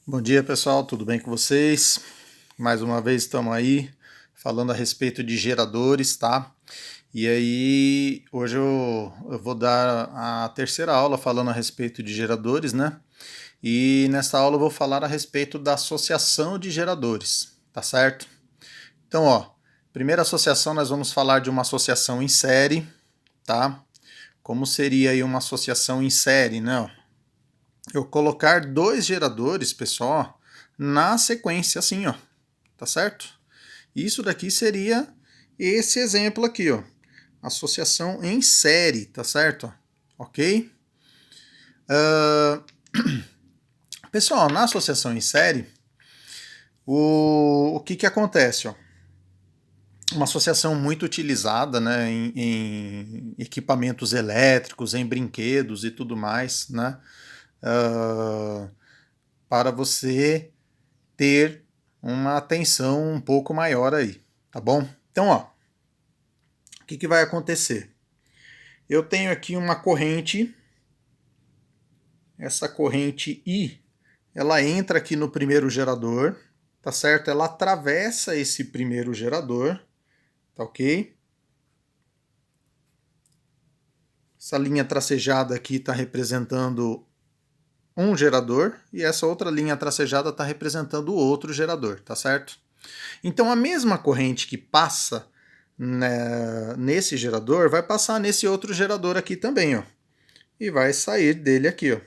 Bom dia, pessoal, tudo bem com vocês? Mais uma vez estamos aí falando a respeito de geradores, tá? E aí, hoje eu vou dar a terceira aula falando a respeito de geradores, né? E nessa aula eu vou falar a respeito da associação de geradores, tá certo? Então, ó, primeira associação nós vamos falar de uma associação em série, tá? Como seria aí uma associação em série, né? Eu colocar dois geradores, pessoal, na sequência, assim, ó, tá certo? Isso daqui seria esse exemplo aqui, ó, associação em série, tá certo? Ok? Uh, Pessoal, na associação em série, o que acontece, ó? Uma associação muito utilizada, né, em equipamentos elétricos, em brinquedos e tudo mais, né? Uh, para você ter uma atenção um pouco maior aí, tá bom? Então, ó, o que vai acontecer? Eu tenho aqui uma corrente, essa corrente I, ela entra aqui no primeiro gerador, tá certo? Ela atravessa esse primeiro gerador, tá ok? Essa linha tracejada aqui está representando um gerador e essa outra linha tracejada está representando o outro gerador, tá certo? Então a mesma corrente que passa, né, nesse gerador vai passar nesse outro gerador aqui também, ó, e vai sair dele aqui, ó.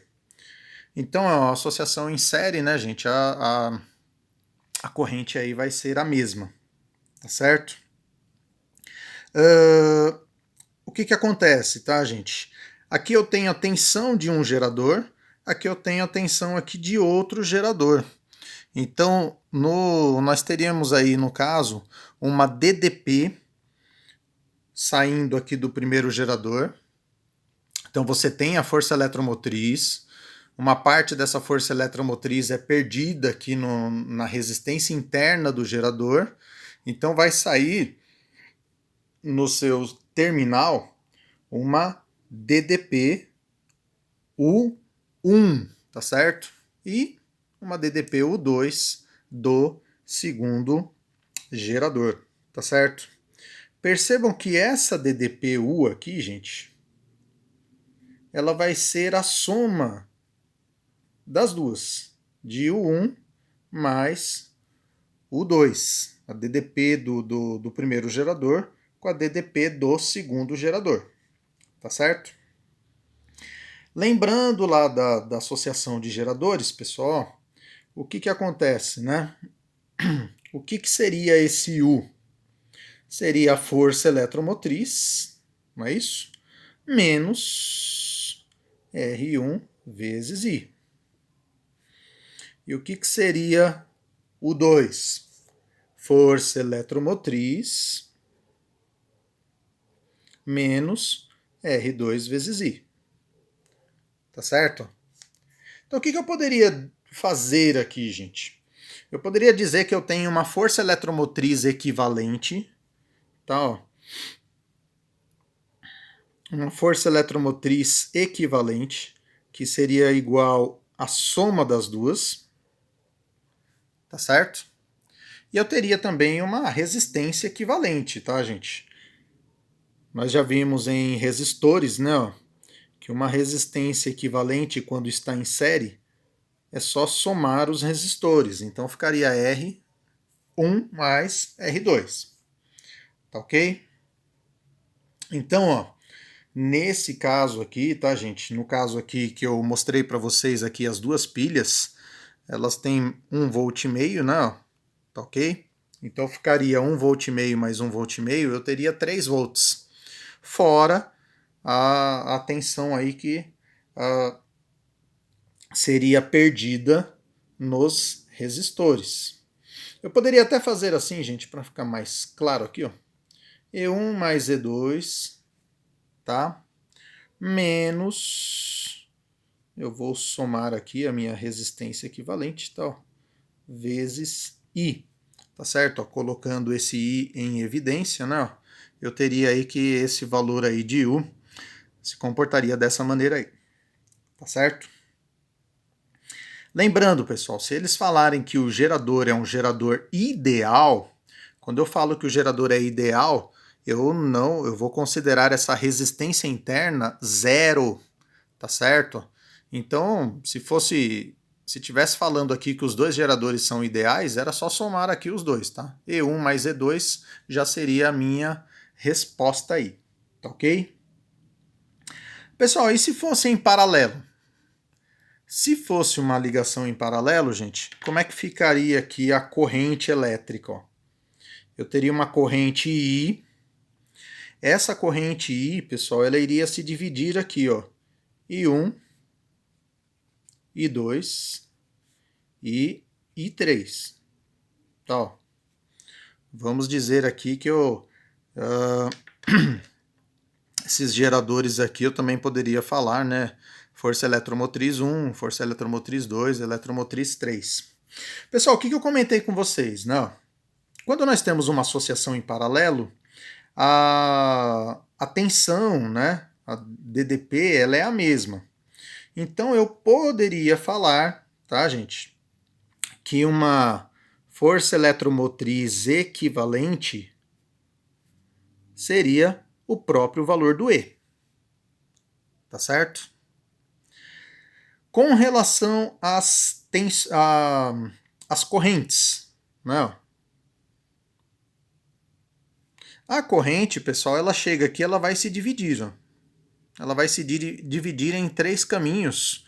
Então é uma associação em série, né, gente? A corrente aí vai ser a mesma, tá certo? O que acontece, tá, gente? Aqui eu tenho a tensão de um gerador, aqui eu tenho a tensão aqui de outro gerador. Então, nós teríamos aí, no caso, uma DDP saindo aqui do primeiro gerador. Então você tem a força eletromotriz, uma parte dessa força eletromotriz é perdida aqui na resistência interna do gerador, então vai sair no seu terminal uma DDP U1, tá certo? E uma DDP U2 do segundo gerador, tá certo? Percebam que essa DDP-U aqui, gente, ela vai ser a soma das duas, de U1 mais U2, a DDP do primeiro gerador com a DDP do segundo gerador, tá certo? Lembrando lá da associação de geradores, pessoal, o que acontece, né? O que seria esse U? Seria a força eletromotriz, não é isso? Menos R1 vezes I. E o que seria o 2? Força eletromotriz menos R2 vezes I. Tá certo? Então o que eu poderia fazer aqui, gente? Eu poderia dizer que eu tenho uma força eletromotriz equivalente, tá? Ó. Uma força eletromotriz equivalente, que seria igual à soma das duas, tá certo? E eu teria também uma resistência equivalente, tá, gente? Nós já vimos em resistores, né, ó, que uma resistência equivalente, quando está em série, é só somar os resistores. Então ficaria R1 mais R2. Tá ok? Então, ó, nesse caso aqui, tá, gente? No caso aqui que eu mostrei para vocês aqui as duas pilhas, elas têm 1,5 V, né? Ó, tá ok? Então ficaria 1,5 V mais 1,5 V, eu teria 3 volts. Fora a tensão aí que seria perdida nos resistores. Eu poderia até fazer assim, gente, para ficar mais claro aqui, ó. E1 mais E2, tá? Menos, eu vou somar aqui a minha resistência equivalente, tá? Ó, vezes I, tá certo? Ó, colocando esse I em evidência, né? Ó, eu teria aí que esse valor aí de U se comportaria dessa maneira aí, tá certo? Lembrando, pessoal, se eles falarem que o gerador é um gerador ideal, quando eu falo que o gerador é ideal, eu vou considerar essa resistência interna zero, tá certo? Então, se tivesse falando aqui que os dois geradores são ideais, era só somar aqui os dois, tá? E1 mais E2 já seria a minha resposta aí, tá ok? Pessoal, e se fosse em paralelo? Se fosse uma ligação em paralelo, gente, como é que ficaria aqui a corrente elétrica? Ó? Eu teria uma corrente I. Essa corrente I, pessoal, ela iria se dividir aqui, ó. I1, I2 e I3. Tá, ó. Vamos dizer aqui que esses geradores aqui eu também poderia falar, né? Força eletromotriz 1, força eletromotriz 2, eletromotriz 3. Pessoal, o que eu comentei com vocês? Não. Quando nós temos uma associação em paralelo, a tensão, né, a DDP, ela é a mesma. Então eu poderia falar, tá, gente, que uma força eletromotriz equivalente seria o próprio valor do E. Tá certo? Com relação às correntes, né? A corrente, pessoal, ela chega aqui, ela vai se dividir. Ó. Ela vai se dividir em 3 caminhos.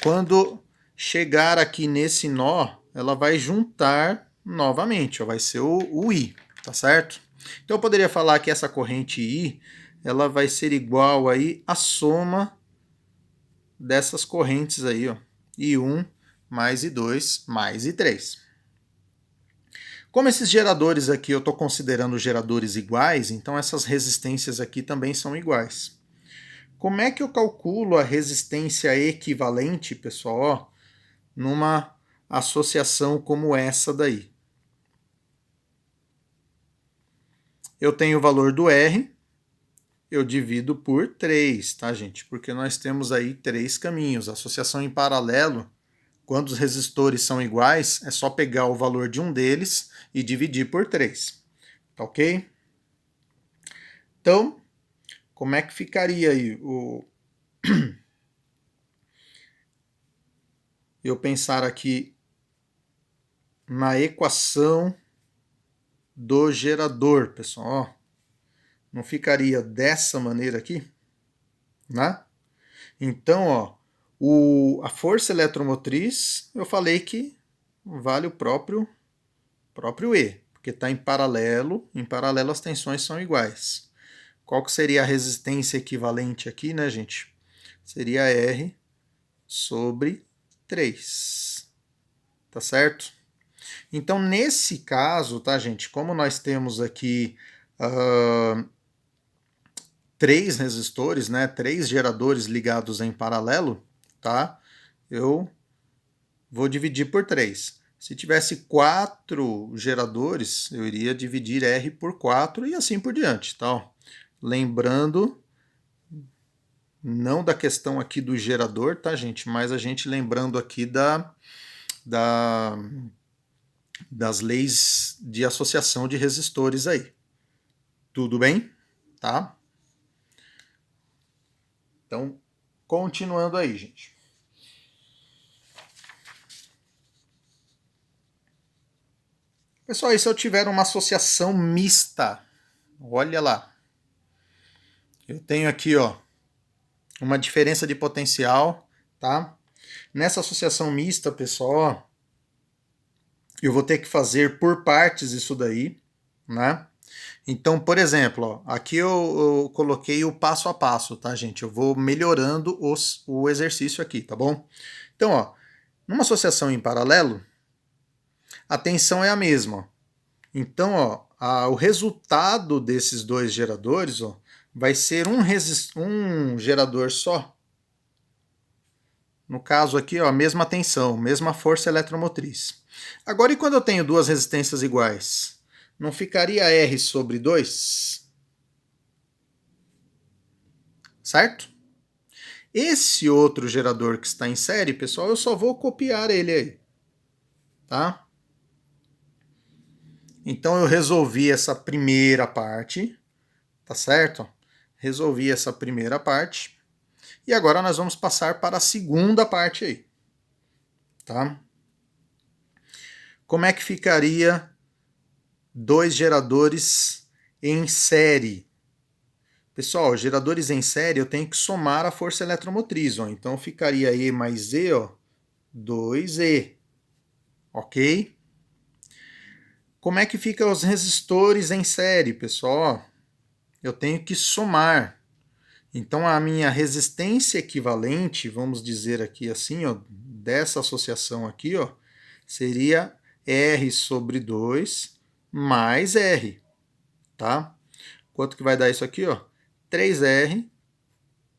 Quando chegar aqui nesse nó, ela vai juntar novamente, ó, vai ser o I, tá certo? Então eu poderia falar que essa corrente I, ela vai ser igual aí à soma dessas correntes aí, ó, I1 mais I2 mais I3. Como esses geradores aqui eu estou considerando geradores iguais, então essas resistências aqui também são iguais. Como é que eu calculo a resistência equivalente, pessoal, ó, numa associação como essa daí? Eu tenho o valor do R, eu divido por 3, tá, gente? Porque nós temos aí 3 caminhos. A associação em paralelo, quando os resistores são iguais, é só pegar o valor de um deles e dividir por 3. Tá ok? Então, como é que ficaria aí eu pensar aqui na equação do gerador, pessoal? Ó, não ficaria dessa maneira aqui? Né? Então, ó, a força eletromotriz, eu falei que vale o próprio E, porque está em paralelo as tensões são iguais. Qual que seria a resistência equivalente aqui, né, gente? Seria R sobre 3. Tá certo? Então, nesse caso, tá, gente, como nós temos aqui 3 resistores, né, 3 geradores ligados em paralelo, tá? Eu vou dividir por 3. Se tivesse 4 geradores, eu iria dividir R por 4 e assim por diante, tá? Lembrando, não da questão aqui do gerador, tá, gente? Mas a gente lembrando aqui das leis de associação de resistores aí. Tudo bem? Tá? Então, continuando aí, gente. Pessoal, e se eu tiver uma associação mista? Olha lá. Eu tenho aqui, ó, uma diferença de potencial, tá? Nessa associação mista, pessoal, eu vou ter que fazer por partes isso daí, né? Então, por exemplo, ó, aqui eu coloquei o passo a passo, tá, gente? Eu vou melhorando o exercício aqui, tá bom? Então, ó, numa associação em paralelo, a tensão é a mesma. Então, ó, o resultado desses dois geradores, ó, vai ser um gerador só. No caso aqui, ó, mesma tensão, mesma força eletromotriz. Agora, e quando eu tenho duas resistências iguais? Não ficaria R sobre 2? Certo? Esse outro gerador que está em série, pessoal, eu só vou copiar ele aí, tá? Então eu resolvi essa primeira parte, tá certo? Resolvi essa primeira parte. E agora nós vamos passar para a segunda parte aí, tá? Como é que ficaria dois geradores em série? Pessoal, geradores em série eu tenho que somar a força eletromotriz, ó. Então ficaria E mais E, ó, 2E, ok? Como é que ficam os resistores em série, pessoal? Eu tenho que somar. Então a minha resistência equivalente, vamos dizer aqui assim, ó, dessa associação aqui, ó, seria R sobre 2 mais R, tá? Quanto que vai dar isso aqui, ó? 3R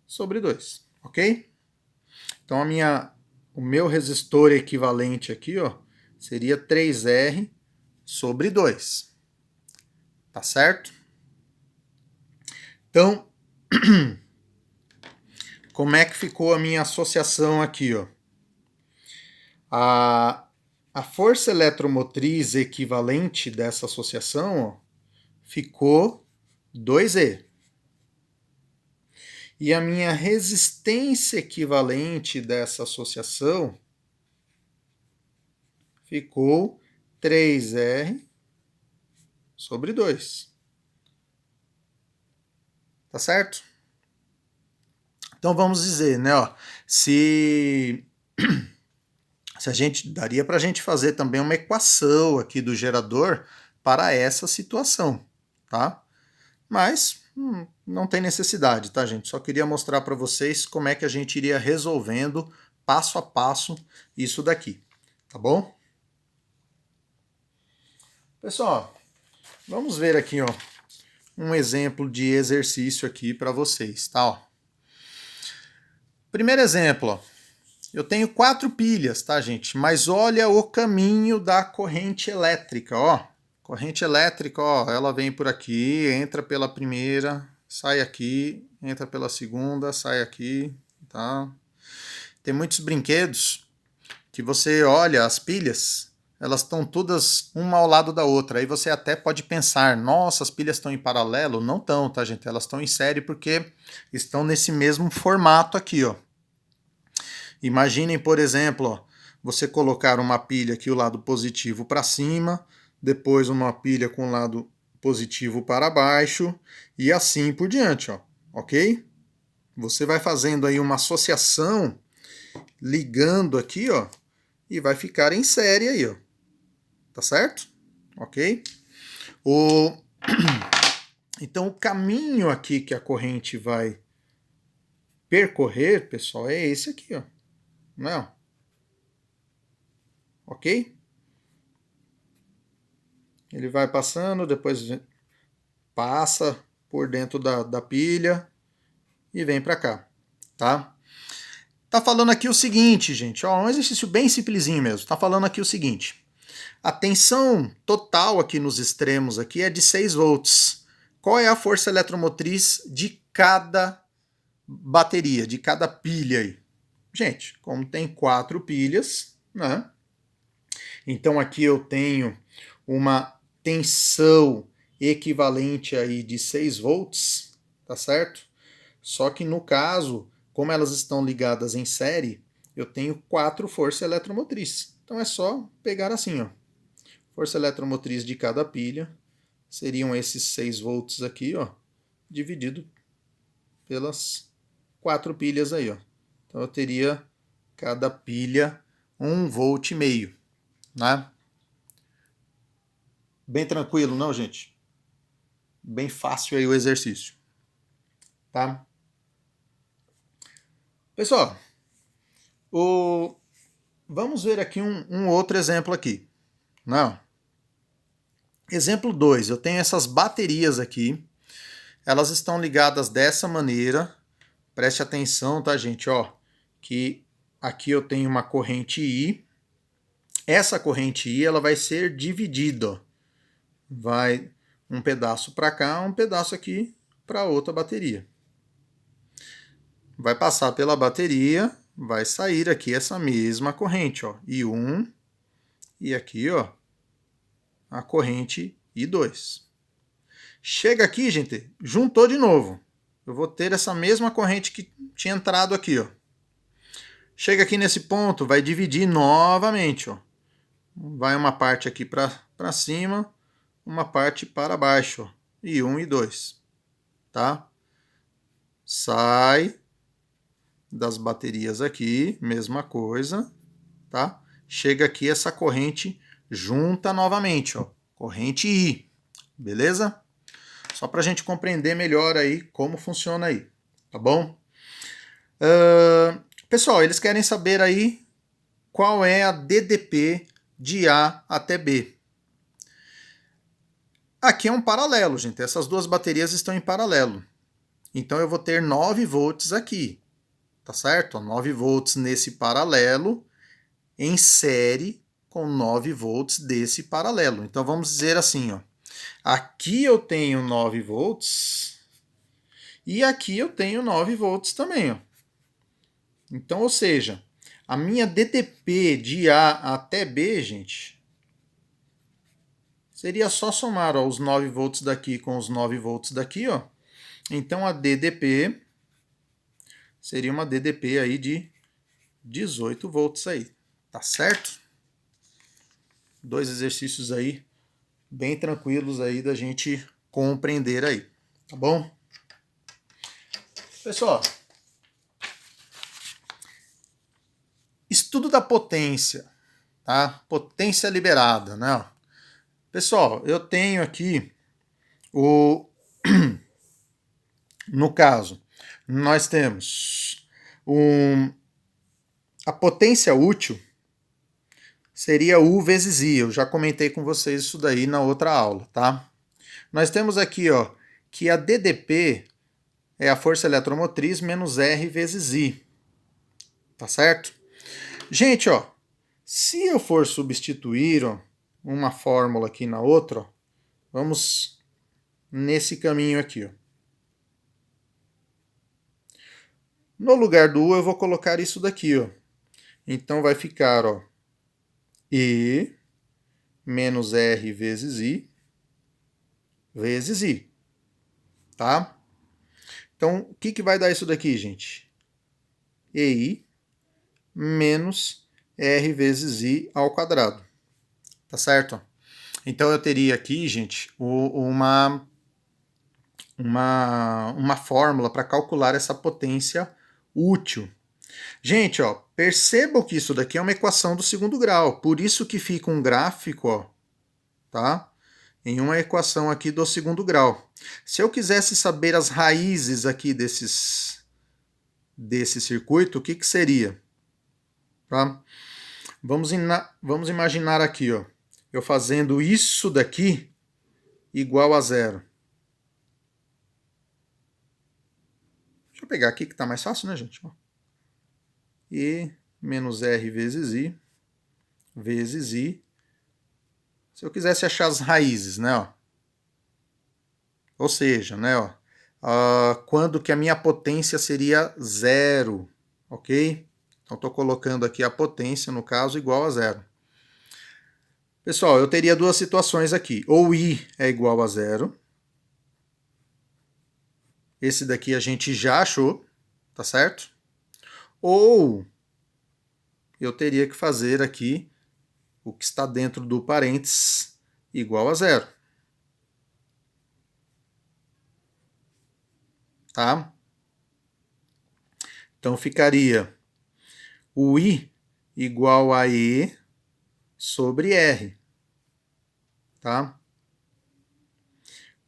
sobre 2, ok? Então o meu resistor equivalente aqui, ó, seria 3R sobre 2, tá certo? Então, como é que ficou a minha associação aqui, ó? A força eletromotriz equivalente dessa associação, ó, ficou 2E. E a minha resistência equivalente dessa associação ficou 3R sobre 2. Tá certo? Então vamos dizer, né, ó, se a gente daria para a gente fazer também uma equação aqui do gerador para essa situação, tá? Mas não tem necessidade, tá, gente? Só queria mostrar para vocês como é que a gente iria resolvendo passo a passo isso daqui, tá bom? Pessoal, vamos ver aqui, ó, um exemplo de exercício aqui para vocês, tá? Ó. Primeiro exemplo, ó. Eu tenho 4 pilhas, tá, gente? Mas olha o caminho da corrente elétrica, ó. Corrente elétrica, ó, ela vem por aqui, entra pela primeira, sai aqui, entra pela segunda, sai aqui, tá? Tem muitos brinquedos que você olha as pilhas, elas estão todas uma ao lado da outra. Aí você até pode pensar, nossa, as pilhas estão em paralelo? Não estão, tá, gente? Elas estão em série porque estão nesse mesmo formato aqui, ó. Imaginem, por exemplo, ó, você colocar uma pilha aqui o lado positivo para cima, depois uma pilha com o lado positivo para baixo e assim por diante, ó, ok? Você vai fazendo aí uma associação, ligando aqui, ó, e vai ficar em série aí, ó, tá certo? Ok? O... Então o caminho aqui que a corrente vai percorrer, pessoal, é esse aqui, ó, não é? Ok? Ele vai passando, depois passa por dentro da pilha e vem para cá, tá? Tá falando aqui o seguinte, gente, ó, um exercício bem simplesinho mesmo. Tá falando aqui o seguinte: a tensão total aqui nos extremos aqui é de 6 volts. Qual é a força eletromotriz de cada bateria, de cada pilha aí? Gente, como tem 4 pilhas, né? Então aqui eu tenho uma tensão equivalente aí de 6 volts, tá certo? Só que no caso, como elas estão ligadas em série, eu tenho 4 forças eletromotrizes. Então é só pegar assim, ó. Força eletromotriz de cada pilha seriam esses 6 volts aqui, ó, dividido pelas 4 pilhas aí, ó. Então eu teria cada pilha 1,5 volt, né? Bem tranquilo, não, gente? Bem fácil aí o exercício, tá? Pessoal, vamos ver aqui um outro exemplo aqui. Não. Exemplo 2, eu tenho essas baterias aqui, elas estão ligadas dessa maneira, preste atenção, tá, gente, ó, que aqui eu tenho uma corrente I, essa corrente I ela vai ser dividida, ó. Vai um pedaço para cá, um pedaço aqui para outra bateria. vai passar pela bateria, vai sair aqui essa mesma corrente, ó, I1, e aqui, ó, a corrente I2. Chega aqui, gente, juntou de novo. Eu vou ter essa mesma corrente que tinha entrado aqui, ó. Chega aqui nesse ponto, vai dividir novamente, ó. Vai uma parte aqui para cima, uma parte para baixo, ó. I1 e 2, tá? Sai das baterias aqui, mesma coisa, tá? Chega aqui essa corrente junta novamente, ó. Corrente I, beleza? Só para a gente compreender melhor aí como funciona aí, tá bom? Pessoal, eles querem saber aí qual é a DDP de A até B. Aqui é um paralelo, gente. Essas duas baterias estão em paralelo. Então eu vou ter 9 volts aqui, tá certo? 9 volts nesse paralelo, em série com 9 volts desse paralelo. Então vamos dizer assim, ó. Aqui eu tenho 9 volts e aqui eu tenho 9 volts também, ó. Então, ou seja, a minha DDP de A até B, gente, seria só somar, ó, os 9 volts daqui com os 9 volts daqui, ó. Então a DDP seria uma DDP aí de 18 volts aí, tá certo? 2 exercícios aí bem tranquilos aí da gente compreender aí, tá bom? Pessoal, estudo da potência, tá? Potência liberada, né? Pessoal, eu tenho aqui no caso, nós temos a potência útil seria U vezes I. Eu já comentei com vocês isso daí na outra aula, tá? Nós temos aqui, ó, que a DDP é a força eletromotriz menos R vezes I. Tá certo? Gente, ó, se eu for substituir, ó, uma fórmula aqui na outra, ó, vamos nesse caminho aqui, ó. No lugar do U eu vou colocar isso daqui, ó. Então vai ficar, ó, E menos R vezes I, tá? Então, o que vai dar isso daqui, gente? EI menos R vezes I ao quadrado, tá certo? Então eu teria aqui, gente, uma fórmula para calcular essa potência útil. Gente, ó, percebam que isso daqui é uma equação do segundo grau, por isso que fica um gráfico, ó, tá? Em uma equação aqui do segundo grau. Se eu quisesse saber as raízes aqui desse circuito, o que seria? Tá? Vamos imaginar aqui, ó, eu fazendo isso daqui igual a zero. Deixa eu pegar aqui que está mais fácil, né, gente? E menos R vezes I, Se eu quisesse achar as raízes, né, ó. Ou seja, né, ó, quando que a minha potência seria zero, ok? Então estou colocando aqui a potência, no caso, igual a zero. Pessoal, eu teria duas situações aqui. Ou I é igual a zero. Esse daqui a gente já achou, tá certo? Ou eu teria que fazer aqui o que está dentro do parênteses igual a zero. Tá? Então ficaria o I igual a E sobre R. Tá?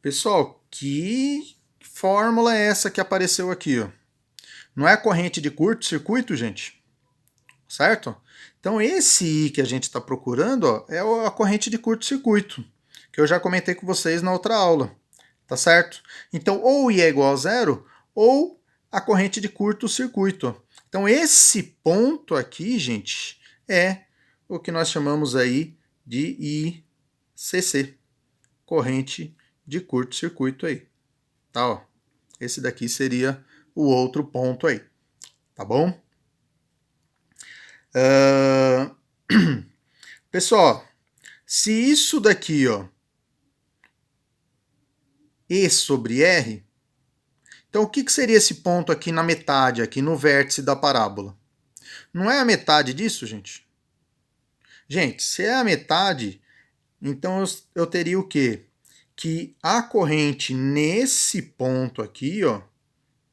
Pessoal, que fórmula é essa que apareceu aqui? Ó? Não é a corrente de curto-circuito, gente? Certo? Então esse I que a gente está procurando, ó, é a corrente de curto-circuito, que eu já comentei com vocês na outra aula. Tá certo? Então ou I é igual a zero, ou a corrente de curto-circuito. Então esse ponto aqui, gente, é o que nós chamamos aí de ICC, corrente de curto-circuito aí. Tá, ó. Esse daqui seria o outro ponto aí. tá bom? Pessoal, se isso daqui, ó, E sobre R, então o que seria esse ponto aqui na metade, aqui no vértice da parábola? Não é a metade disso, gente? Gente, se é a metade, então eu teria o quê? Que a corrente nesse ponto aqui, ó,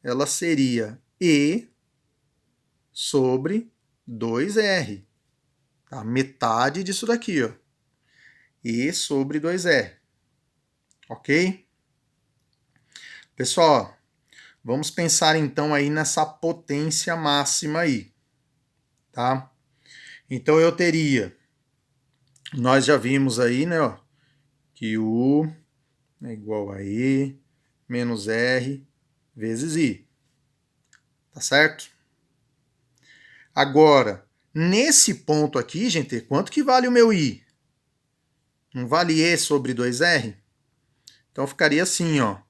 ela seria E sobre 2R. Tá? Metade disso daqui, ó. E sobre 2R. Ok? Pessoal, vamos pensar então aí nessa potência máxima aí. Tá? Então eu teria, nós já vimos aí, né, ó, que U é igual a E menos R vezes I. Tá certo? Agora, nesse ponto aqui, gente, quanto que vale o meu I? Não vale E sobre 2R? Então ficaria assim, ó.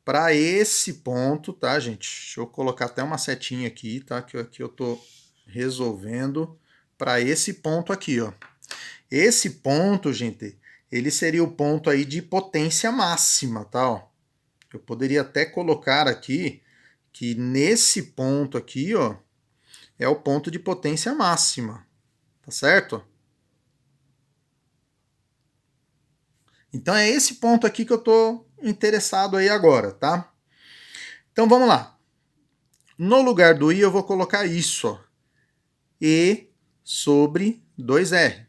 Para esse ponto, tá, gente? Deixa eu colocar até uma setinha aqui, tá? Que aqui eu tô resolvendo para esse ponto aqui, ó. Esse ponto, gente, ele seria o ponto aí de potência máxima, tá? Ó. Eu poderia até colocar aqui que nesse ponto aqui, ó, é o ponto de potência máxima, tá certo? Então é esse ponto aqui que eu tô interessado aí agora, tá? Então vamos lá. No lugar do I eu vou colocar isso, ó. E sobre 2R.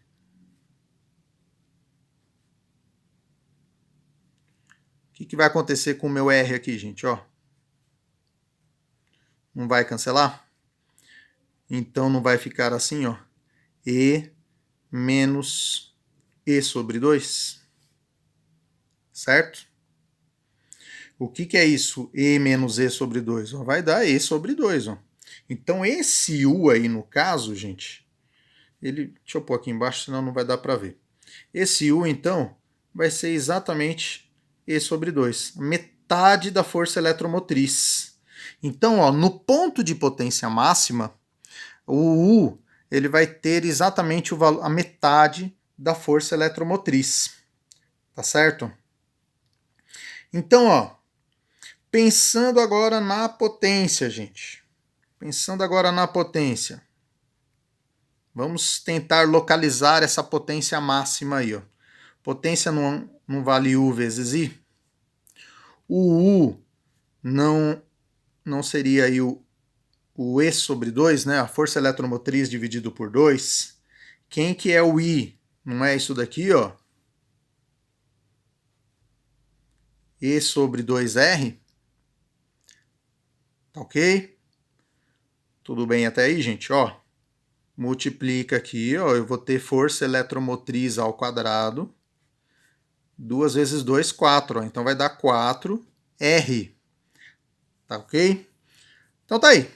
O que vai acontecer com o meu R aqui, gente? Ó? Não vai cancelar? Então não vai ficar assim, ó. E menos E sobre 2. Certo? O que é isso? E menos E sobre 2? Ó, vai dar E sobre 2. Ó. Então esse U aí, no caso, gente, ele, deixa eu pôr aqui embaixo, senão não vai dar para ver. Esse U, então, vai ser exatamente E sobre 2. Metade da força eletromotriz. Então, ó, no ponto de potência máxima, o U ele vai ter exatamente a metade da força eletromotriz. Tá certo? Então, ó, pensando agora na potência, gente. Pensando agora na potência. Vamos tentar localizar essa potência máxima aí, ó. Potência não vale U vezes I? O U não seria aí o E sobre 2, né? A força eletromotriz dividido por 2. Quem que é o I? Não é isso daqui, ó? E sobre 2R. Tá ok? Tudo bem até aí, gente? Ó, multiplica aqui, ó. Eu vou ter força eletromotriz ao quadrado. 2 vezes 2, 4. Ó. Então vai dar 4R. Tá ok? Então tá aí.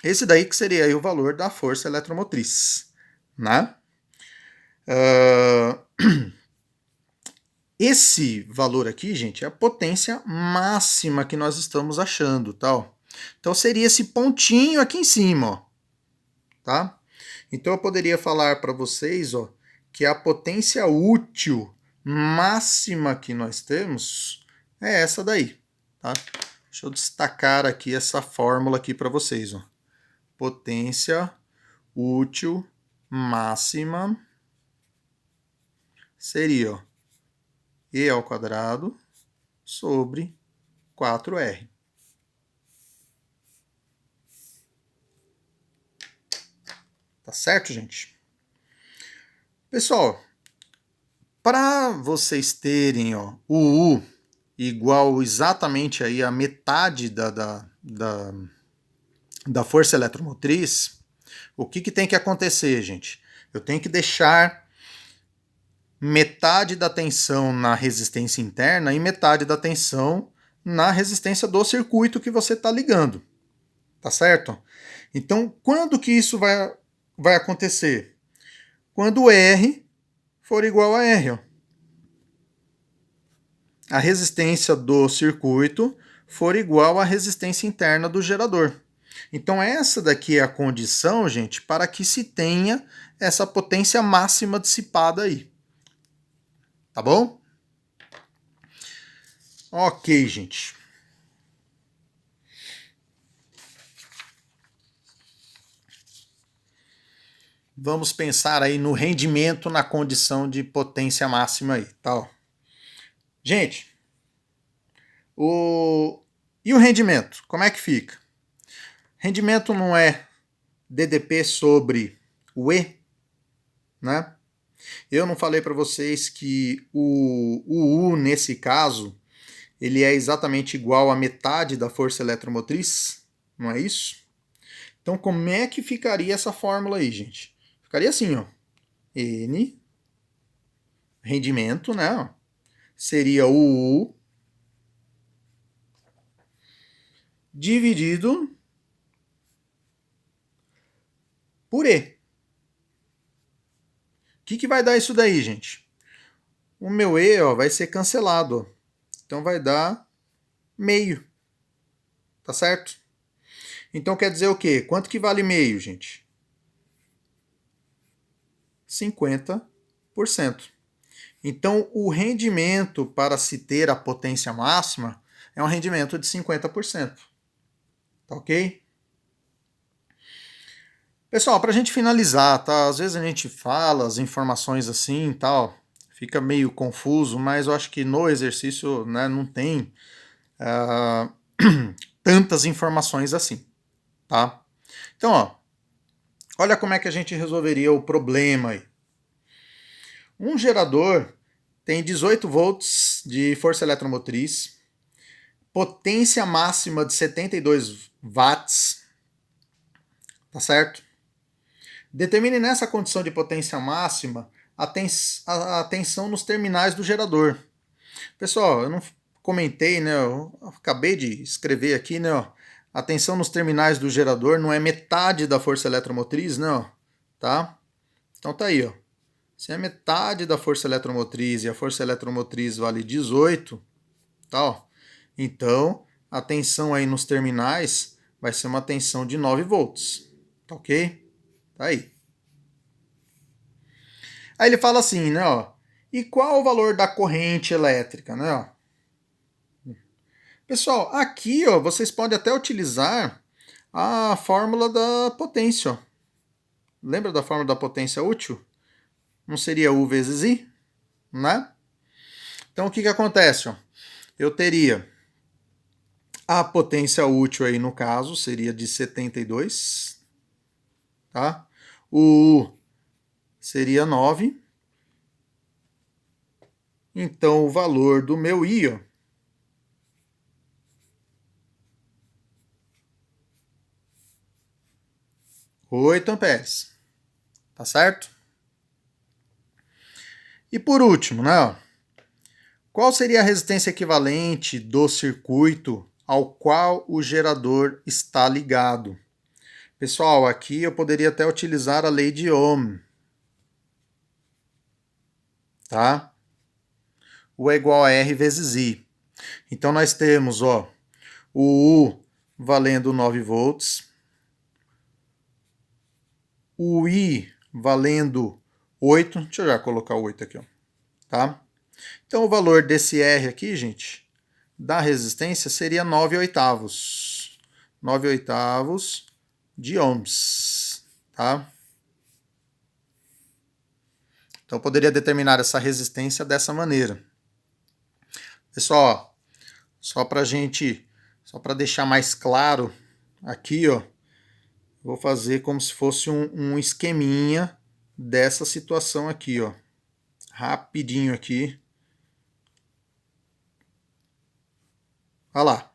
Esse daí que seria aí o valor da força eletromotriz, né? Esse valor aqui, gente, é a potência máxima que nós estamos achando, tá? Então seria esse pontinho aqui em cima, ó, tá? Então eu poderia falar para vocês, ó, que a potência útil máxima que nós temos é essa daí, tá? Deixa eu destacar aqui essa fórmula aqui para vocês, ó. Potência útil máxima seria, ó, E ao quadrado sobre 4R. Tá certo, gente? Pessoal, para vocês terem, ó, o U igual exatamente aí a metade da força eletromotriz, o que tem que acontecer, gente? Eu tenho que deixar metade da tensão na resistência interna e metade da tensão na resistência do circuito que você está ligando. Tá certo? Então, quando que isso vai acontecer? Quando R for igual a R. Ó. A resistência do circuito for igual à resistência interna do gerador. Então essa daqui é a condição, gente, para que se tenha essa potência máxima dissipada aí. Tá bom? Ok, gente. Vamos pensar aí no rendimento na condição de potência máxima aí, tá? Gente, e o rendimento? Como é que fica? Rendimento não é DDP sobre o E, né? Eu não falei para vocês que o U, nesse caso, ele é exatamente igual à metade da força eletromotriz? Não é isso? Então, como é que ficaria essa fórmula aí, gente? Ficaria assim, ó. N, rendimento, né? Seria o U dividido por E. O que vai dar isso daí, gente? O meu E vai ser cancelado. Ó. Então vai dar meio. Tá certo? Então quer dizer o quê? Quanto que vale meio, gente? 50%. Então o rendimento para se ter a potência máxima é um rendimento de 50%. Tá ok? Pessoal, para a gente finalizar, tá? Às vezes a gente fala as informações assim e tal, fica meio confuso, mas eu acho que no exercício, né, não tem tantas informações assim, tá? Então, ó, olha como é que a gente resolveria o problema aí. Um gerador tem 18 volts de força eletromotriz, potência máxima de 72 watts, tá certo? Determine nessa condição de potência máxima a tensão nos terminais do gerador. Pessoal, eu não comentei, né? Eu acabei de escrever aqui, né? Ó, a tensão nos terminais do gerador não é metade da força eletromotriz, não, tá? Então tá aí, ó. Se é metade da força eletromotriz e a força eletromotriz vale 18, tá? Ó, então a tensão aí nos terminais vai ser uma tensão de 9 volts, tá ok? Tá aí. Aí ele fala assim, né, ó, e qual o valor da corrente elétrica, né, ó? Pessoal, aqui, ó, vocês podem até utilizar a fórmula da potência, ó. Lembra da fórmula da potência útil? Não seria U vezes I, né? Então, o que acontece, ó? Eu teria a potência útil aí, no caso, seria de 72, tá? O U seria 9. Então, o valor do meu I, ó, 8 amperes. Tá certo? E por último, né? Qual seria a resistência equivalente do circuito ao qual o gerador está ligado? Pessoal, aqui eu poderia até utilizar a lei de Ohm. Tá? U é igual a R vezes I. Então nós temos, ó, o U valendo 9 volts, o I valendo 8. Deixa eu já colocar o 8 aqui, ó. Tá? Então o valor desse R aqui, gente, da resistência seria 9 oitavos. 9 oitavos de ohms, tá? Então eu poderia determinar essa resistência dessa maneira. Pessoal, só para deixar mais claro aqui, ó, vou fazer como se fosse um esqueminha dessa situação aqui, ó. Rapidinho aqui. Olha lá.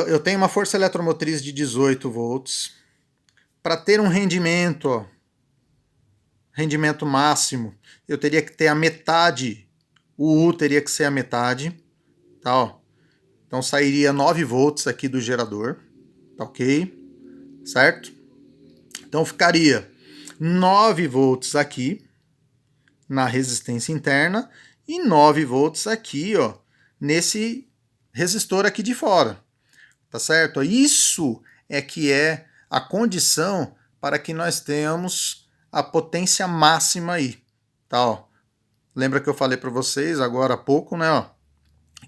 Eu tenho uma força eletromotriz de 18 volts. Para ter um rendimento, ó, rendimento máximo, eu teria que ter a metade, o U teria que ser a metade, tá? Ó. Então sairia 9 volts aqui do gerador, tá ok? Certo? Então ficaria 9 volts aqui na resistência interna e 9 volts aqui, ó, nesse resistor aqui de fora. tá certo? Isso é que é a condição para que nós tenhamos a potência máxima aí, tá? Ó. Lembra que eu falei para vocês agora há pouco, né? Ó,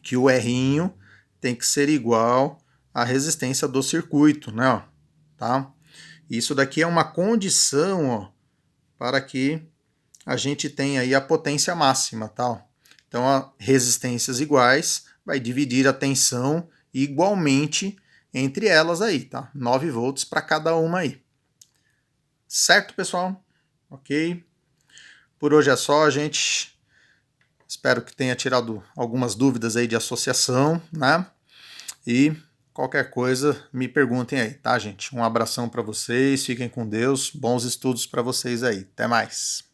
que o R'inho tem que ser igual à resistência do circuito, né? Ó, tá? Isso daqui é uma condição, ó, para que a gente tenha aí a potência máxima, tá? Então, a resistências iguais vai dividir a tensão igualmente entre elas aí, tá? 9 volts para cada uma aí. Certo, pessoal? Ok? Por hoje é só, gente. Espero que tenha tirado algumas dúvidas aí de associação, né? E qualquer coisa, me perguntem aí, tá, gente? Um abração para vocês, fiquem com Deus, bons estudos para vocês aí. Até mais.